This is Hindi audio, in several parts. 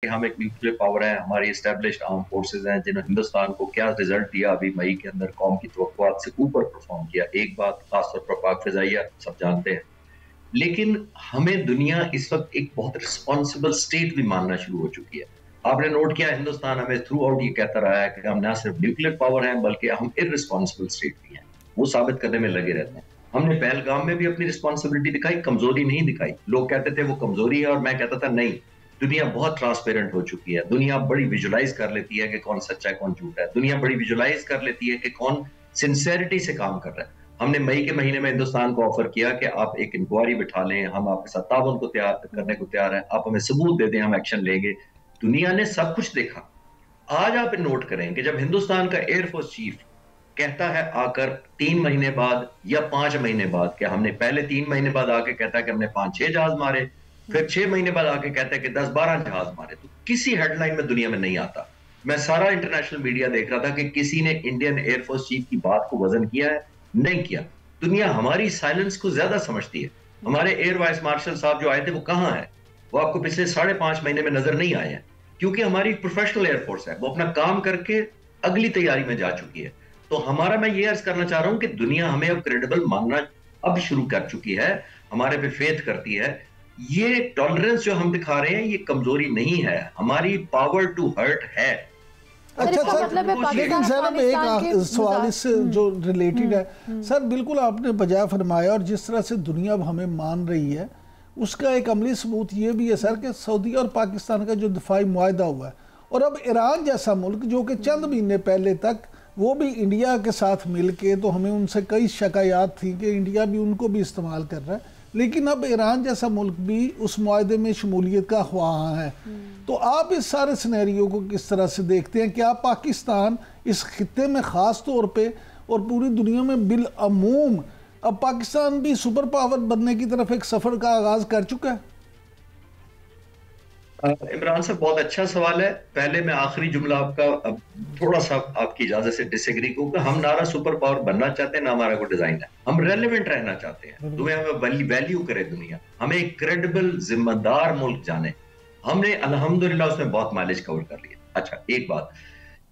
कि हम एक न्यूक्लियर पावर है, हमारी एस्टेब्लिश्ड आर्म फोर्सेस हैं, जिन्होंने हिंदुस्तान को क्या रिजल्ट दिया अभी मई के अंदर, कौम की तवक्कुआत से ऊपर परफॉर्म किया। एक बात खासतौर पर पाक फिजाइया सब जानते हैं। लेकिन हमें दुनिया इस वक्त एक बहुत रिस्पॉन्सिबल स्टेट भी मानना शुरू हो चुकी है। आपने नोट किया, हिंदुस्तान हमें थ्रू आउट ये कहता रहा है कि हम ना सिर्फ न्यूक्लियर पावर हैं बल्कि हम इररिस्पॉन्सिबल स्टेट भी हैं। वो साबित करने में लगे रहते हैं। हमने पहलगाम में भी अपनी रिस्पॉन्सिबिलिटी दिखाई, कमजोरी नहीं दिखाई। लोग कहते थे वो कमजोरी है और मैं कहता था नहीं, दुनिया बहुत ट्रांसपेरेंट हो चुकी है। दुनिया बड़ी विजुलाइज कर लेती है कि कौन सच्चा है कौन झूठा है। दुनिया बड़ी विजुलाइज कर लेती है कि कौन सिंसेरिटी से काम कर रहा है। हमने मई के महीने में हिंदुस्तान को ऑफर किया कि आप एक इंक्वायरी बिठा लें, हम आपके साथ ताउन को तैयार करने को तैयार हैं, आप हमें सबूत दे दें, हम एक्शन लेंगे। दुनिया ने सब कुछ देखा। आज आप नोट करें कि जब हिंदुस्तान का एयरफोर्स चीफ कहता है आकर 3 महीने बाद या 5 महीने बाद, क्या हमने पहले 3 महीने बाद आके कहता है कि हमने 5-6 जहाज मारे, फिर 6 महीने बाद आके कहता है कि 10-12 जहाज मारे, तो किसी हेडलाइन में दुनिया में नहीं आता। मैं सारा इंटरनेशनल मीडिया देख रहा था कि किसी ने इंडियन एयरफोर्स चीफ की बात को वजन किया है, नहीं किया। दुनिया हमारी साइलेंस को ज्यादा समझती है। हमारे एयर वाइस मार्शल साहब जो आए थे वो कहां है? वो आपको पिछले 5.5 महीने में नजर नहीं आए हैं, क्योंकि हमारी प्रोफेशनल एयरफोर्स है, वो अपना काम करके अगली तैयारी में जा चुकी है। तो हमारा, मैं ये अर्ज करना चाह रहा हूं कि दुनिया हमें अब क्रेडिबल मानना अब शुरू कर चुकी है, हमारे पे फेथ करती है। ये टॉलरेंस जो हम दिखा रहे हैं ये कमजोरी नहीं है, हमारी पावर टू हर्ट है। अच्छा सर, मतलब लेकिन सर अब एक सवाल इससे जो रिलेटेड है सर, बिल्कुल आपने बजाय फरमाया, और जिस तरह से दुनिया अब हमें मान रही है उसका एक अमली सबूत ये भी है सर कि सऊदी और पाकिस्तान का जो दिफाई मुआहदा हुआ है, और अब ईरान जैसा मुल्क जो कि चंद महीने पहले तक वो भी इंडिया के साथ मिल के, तो हमें उनसे कई शिकायत थी कि इंडिया भी उनको भी इस्तेमाल कर रहा है, लेकिन अब ईरान जैसा मुल्क भी उस मुआहदे में शमूलियत का ख्वाह है। तो आप इस सारे सिनेरियो को किस तरह से देखते हैं? क्या पाकिस्तान इस खित्ते में ख़ास तौर पे और पूरी दुनिया में बिलअमूम अब पाकिस्तान भी सुपर पावर बनने की तरफ एक सफ़र का आगाज़ कर चुका है? इमरान साहब, बहुत अच्छा सवाल है। पहले मैं आखिरी जुमला आपका अब थोड़ा सा आपकी इजाजत से डिसएग्री करूंगा। हम नारा सुपर पावर बनना चाहते हैं ना, हमारा कोई डिजाइन है। हम रेलेवेंट रहना चाहते हैं, दुनिया में वैल्यू करे दुनिया, हमें एक क्रेडिबल जिम्मेदार मुल्क जाने। हमने अल्हम्दुलिल्लाह उसमें बहुत माइलेज कवर कर लिया। अच्छा, एक बात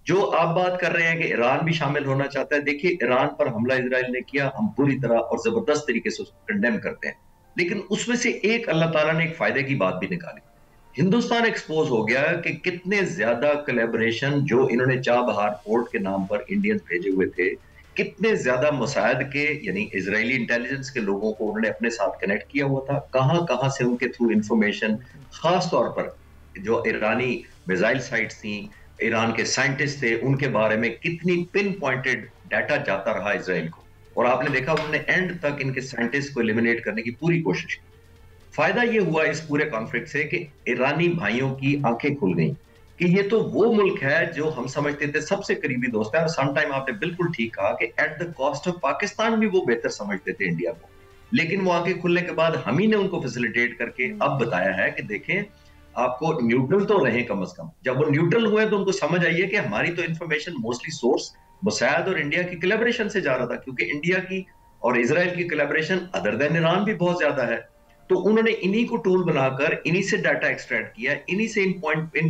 जो आप बात कर रहे हैं कि ईरान भी शामिल होना चाहता है, देखिए ईरान पर हमला इजराइल ने किया, हम पूरी तरह और जबरदस्त तरीके से उसको कंडेम करते हैं, लेकिन उसमें से एक अल्लाह ताला ने एक फायदे की बात भी निकाली। हिंदुस्तान एक्सपोज हो गया कि कितने ज्यादा कोलैबोरेशन जो इन्होंने चाबहार पोर्ट के नाम पर इंडियंस भेजे हुए थे, कितने ज्यादा मुसायद के यानी इजरायली इंटेलिजेंस के लोगों को उन्होंने अपने साथ कनेक्ट किया हुआ था, कहां कहां से उनके थ्रू इंफॉर्मेशन, खास तौर पर जो ईरानी मिसाइल साइट्स थी, ईरान के साइंटिस्ट थे, उनके बारे में कितनी पिन पॉइंटेड डाटा जाता रहा इसराइल को। और आपने देखा उन्होंने एंड तक इनके साइंटिस्ट को एलिमिनेट करने की पूरी कोशिश की। फायदा ये हुआ इस पूरे कॉन्फ्लिक्ट से कि ईरानी भाइयों की आंखें खुल गई कि ये तो वो मुल्क है जो हम समझते थे सबसे करीबी दोस्त है। और सम टाइम आपने बिल्कुल ठीक कहा कि at the cost of Pakistan भी वो बेहतर समझते थे इंडिया को, लेकिन वो आंखें खुलने के बाद हम ही ने उनको फैसिलिटेट करके अब बताया है कि देखें, आपको न्यूट्रल तो रहे कम से कम। जब वो न्यूट्रल हुए तो उनको समझ आई है कि हमारी तो इंफॉर्मेशन मोस्टली सोर्स मुसायद और इंडिया की कोलैबोरेशन से जा रहा था, क्योंकि इंडिया की और इजराइल की कोलैबोरेशन अदर देन ईरान भी बहुत ज्यादा है। तो उन्होंने इन्हीं को टूल बनाकर इन्हीं से डाटा एक्सट्रैक्ट किया, इन्हीं से इन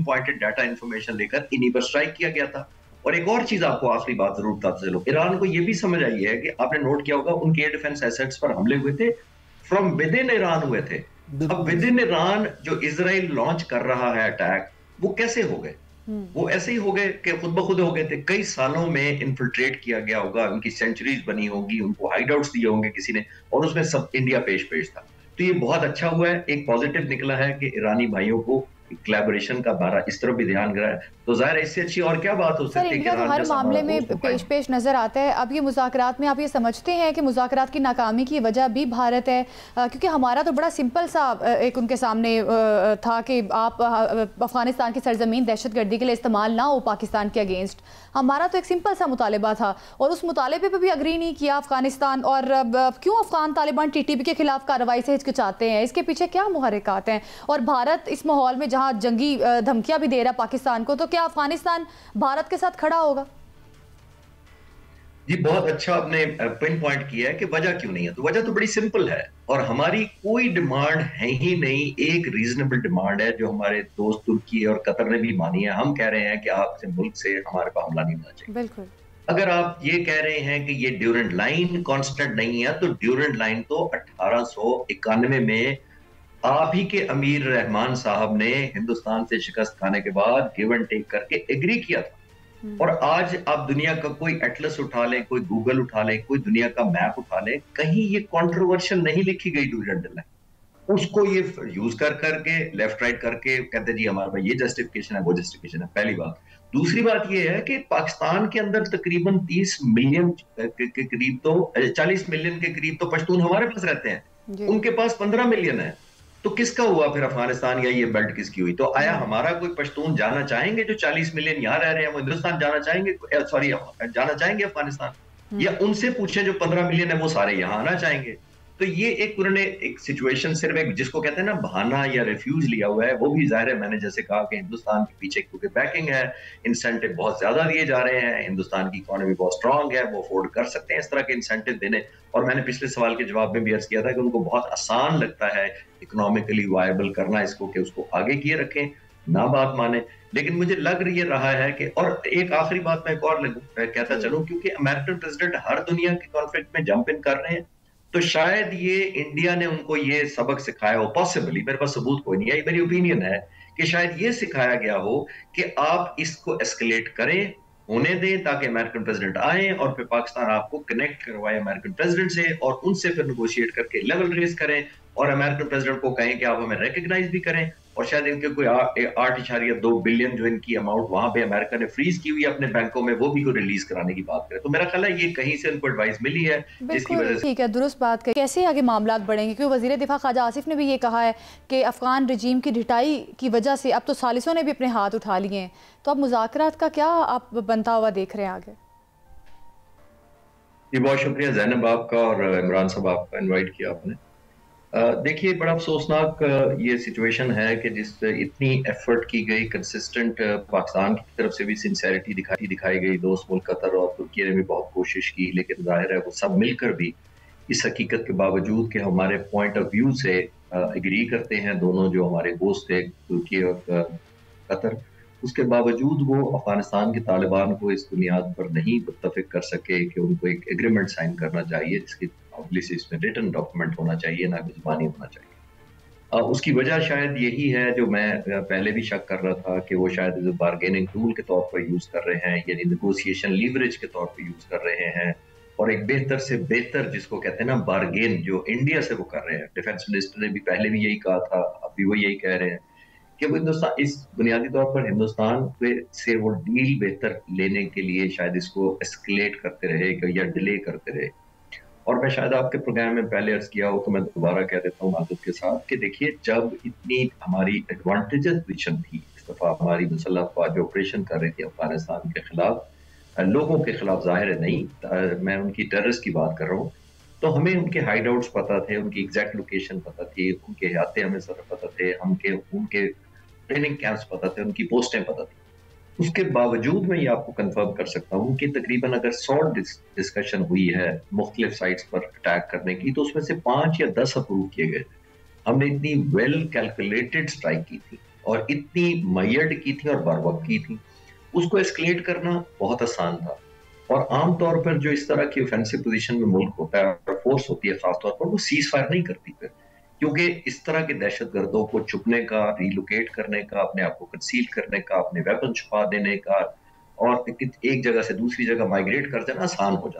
पॉइंटेड डाटा इंफॉर्मेशन लेकर इन्हीं पर स्ट्राइक किया गया था। और एक और चीज आपको आखिरी बात जरूर बताते चलो, ईरान को यह भी समझ आई है कि आपने नोट किया होगा उनके एयर डिफेंस एसेट्स पर हमले हुए थे, फ्रॉम विद इन ईरान हुए थे। अब विद इन ईरान जो इजराइल लॉन्च कर रहा है अटैक, वो कैसे हो गए? वो ऐसे ही हो गए कि खुद ब खुद हो गए थे। कई सालों में इन्फिल्ट्रेट किया गया होगा, उनकी सेंचुरीज बनी होगी, उनको हाइडआउट्स दिए होंगे किसी ने, और उसमें सब इंडिया पेश था। तो ये बहुत अच्छा हुआ है, एक पॉजिटिव निकला है कि ईरानी भाइयों को कोलैबोरेशन का बारा इस तरफ भी ध्यान गया है। तो जाहिर है इससे अच्छी और क्या बात हो सकती है कि इंडिया तो हर मामले में पेश नजर आता है। अब ये मुज़ाकरात में आप ये समझते हैं कि मुज़ाकरात की नाकामी की वजह भी भारत है? क्योंकि हमारा तो बड़ा सिंपल सा एक उनके सामने था कि आप अफगानिस्तान की सरजमीन दहशतगर्दी के लिए इस्तेमाल ना हो पाकिस्तान के अगेंस्ट। हमारा तो एक सिंपल सा मुतालिबा था और उस मुतालिबे पर भी अग्री नहीं किया अफगानिस्तान। और क्यों अफगान तालिबान TTP के खिलाफ कार्रवाई से हिचकिचाते हैं? इसके पीछे क्या मुहर्रिकात हैं? और भारत इस माहौल में जहाँ जंगी धमकियाँ भी दे रहा पाकिस्तान को, तो क्या अफगानिस्तान भारत के साथ खड़ा होगा? जी बहुत अच्छा आपने पिन पॉइंट किया है कि वजह क्यों नहीं है। तो वजह तो बड़ी सिंपल है, और हमारी कोई डिमांड है ही नहीं। एक रीजनेबल डिमांड है जो हमारे दोस्त तुर्की और कतर ने भी मानी है। हम कह रहे हैं कि आपसे मुल्क से हमारे पर हमला नहीं होना चाहिए। बिल्कुल। अगर आप ये कह रहे हैं कि ये ड्यूरेंट लाइन कांस्टेंट नहीं है, तो ड्यूरेंट लाइन तो 1891 में आप ही के अमीर रहमान साहब ने हिंदुस्तान से शिकस्त खाने के बाद गिव एंड टेक करके एग्री किया था। और आज आप दुनिया का कोई एटलस उठा लें, कोई गूगल उठा लें, कोई दुनिया का मैप उठा लें, कहीं ये कंट्रोवर्शियल नहीं लिखी गई ड्यूरेंट लाइन। उसको ये यूज कर करके लेफ्ट राइट करके कहते जी हमारे पास ये जस्टिफिकेशन है, वो जस्टिफिकेशन है। पहली बात। दूसरी बात ये है कि पाकिस्तान के अंदर तकरीबन 30 मिलियन के करीब, तो 40 मिलियन के करीब तो पश्तून हमारे पास रहते हैं, उनके पास 15 मिलियन है। तो किसका हुआ फिर अफगानिस्तान, या ये बेल्ट किसकी हुई? तो आया हमारा कोई पश्तून जाना चाहेंगे जो 40 मिलियन यहाँ रह रहे हैं वो हिंदुस्तान जाना चाहेंगे? सॉरी, जाना चाहेंगे अफगानिस्तान? या उनसे पूछें जो 15 मिलियन है वो सारे यहाँ आना चाहेंगे? तो ये एक उन्होंने एक सिचुएशन, सिर्फ एक जिसको कहते हैं ना बहाना या रिफ्यूज लिया हुआ है। वो भी जाहिर है, मैंने जैसे कहा कि हिंदुस्तान के पीछे क्योंकि बैकिंग है, इंसेंटिव बहुत ज्यादा दिए जा रहे हैं, हिंदुस्तान की इकोनॉमी बहुत स्ट्रांग है, वो अफोर्ड कर सकते हैं इस तरह के इंसेंटिव देने। और मैंने पिछले सवाल के जवाब में भी अर्ज किया था कि उनको बहुत आसान लगता है इकोनॉमिकली वायबल करना इसको, कि उसको आगे किए रखें, ना बात माने। लेकिन मुझे लग रहा है कि, और एक आखिरी बात मैं एक और कहता चलूं, क्योंकि अमेरिकन प्रेसिडेंट हर दुनिया के कॉन्फ्लिक्ट में जंप इन कर रहे हैं, तो शायद ये इंडिया ने उनको ये सबक सिखाया हो, पॉसिबली, मेरे पास सबूत कोई नहीं है, मेरी ओपिनियन है कि शायद ये सिखाया गया हो कि आप इसको एस्केलेट करें, होने दें, ताकि अमेरिकन प्रेसिडेंट आए और फिर पाकिस्तान आपको कनेक्ट करवाए अमेरिकन प्रेसिडेंट से, और उनसे फिर नेगोशिएट करके लेवल रेस करें, और अमेरिकन प्रेसिडेंट को कहें कि आप हमें रिकग्नाइज भी करें। और शायद इनके कोई 8.2 बिलियन जो इनकी अमाउंट वहां पे अमेरिका ने फ्रीज की हुई है अपने बैंकों में, वो भी को रिलीज कराने की बात करें। तो मेरा ख्याल है ये कहीं से उनको एडवाइस मिली है, जिसकी वजह से। ठीक है, दुरुस्त बात करें। कैसे आगे मामला बढ़ेंगे? क्योंकि वज़ीर दिफा ख्वाजा आसिफ ने भी ये कहा है कि अफगान रजीम की ढिटाई की वजह से अब तो सालिसों ने भी अपने हाथ उठा लिए हैं। तो अब मुज़ाकरात का क्या आप बनता हुआ देख रहे हैं आगे? जी बहुत शुक्रिया जैनब आपका और इमरान साहब आपका, इनवाइट किया आपने। देखिए बड़ा अफसोसनाक ये सिचुएशन है कि जिस इतनी एफर्ट की गई, कंसिस्टेंट पाकिस्तान की तरफ से भी सिंसेरिटी दिखाई गई, दोस्त मुल्क कतर और तुर्की ने भी बहुत कोशिश की, लेकिन जाहिर है वो सब मिलकर भी इस हकीकत के बावजूद कि हमारे पॉइंट ऑफ व्यू से एग्री करते हैं दोनों जो हमारे दोस्त थे तुर्की और कतर, उसके बावजूद वो अफगानिस्तान के तालिबान को इस बुनियाद पर नहीं मुत्तफिक कर सके कि उनको एक एग्रीमेंट साइन करना चाहिए, जिसकी ऑब्वियसली इसमें रिटन डॉक्यूमेंट होना चाहिए, ना जुबानी होना चाहिए। उसकी वजह शायद यही है जो मैं पहले भी शक कर रहा था कि वो शायद बार्गेनिंग टूल के तौर पर यूज कर रहे हैं, यानी नेगोशिएशन लीवरेज के तौर पर यूज कर रहे हैं, और एक बेहतर से बेहतर जिसको कहते हैं ना बार्गेन जो इंडिया से वो कर रहे हैं। डिफेंस मिनिस्टर ने भी पहले भी यही कहा था, अभी वो यही कह रहे हैं कि वो हिंदुस्तान इस बुनियादी तौर पर हिंदुस्तान से वो डील बेहतर लेने के लिए शायद इसको एस्केलेट करते रहे या डिले करते रहे। और मैं शायद आपके प्रोग्राम में पहले अर्ज किया हो तो मैं दोबारा कह देता हूँ आदत के साथ कि देखिए, जब इतनी हमारी एडवांटेजेस पोजीशन थी, इस दफा हमारी मुसल्लह अफवाज जो ऑपरेशन कर रही थी अफगानिस्तान के खिलाफ, लोगों के खिलाफ जाहिर है नहीं, मैं उनकी टेररिस्ट की बात कर रहा हूँ, तो हमें उनके हाइड आउट्स पता थे, उनकी एग्जैक्ट लोकेशन पता थी, उनके हयाते हमें सर पता थे, उनके ट्रेनिंग कैंप्स पता थे, उनकी पोस्टें पता थी। उसके बावजूद मैं ये आपको कंफर्म कर सकता हूँ कि तकरीबन अगर 100 डिस्कशन हुई है मुख्तलिफ साइट्स पर अटैक करने की, तो उसमें से 5 या 10 अप्रूव किए गए थे। हमने इतनी वेल कैलकुलेटेड स्ट्राइक की थी और इतनी मयर्ड की थी और बर वक्त की थी, उसको एस्केलेट करना बहुत आसान था। और आमतौर पर जो इस तरह की ऑफेंसिव पोजीशन में मुल्क होता है और फोर्स होती है खासतौर पर, वो सीज फायर नहीं करती फिर, क्योंकि इस तरह के दहशतगर्दों को छुपने का, रिलोकेट करने का, अपने आप को कंसील करने का, अपने वेपन छुपा देने का और एक जगह से दूसरी जगह माइग्रेट कर जाना आसान हो जाता है।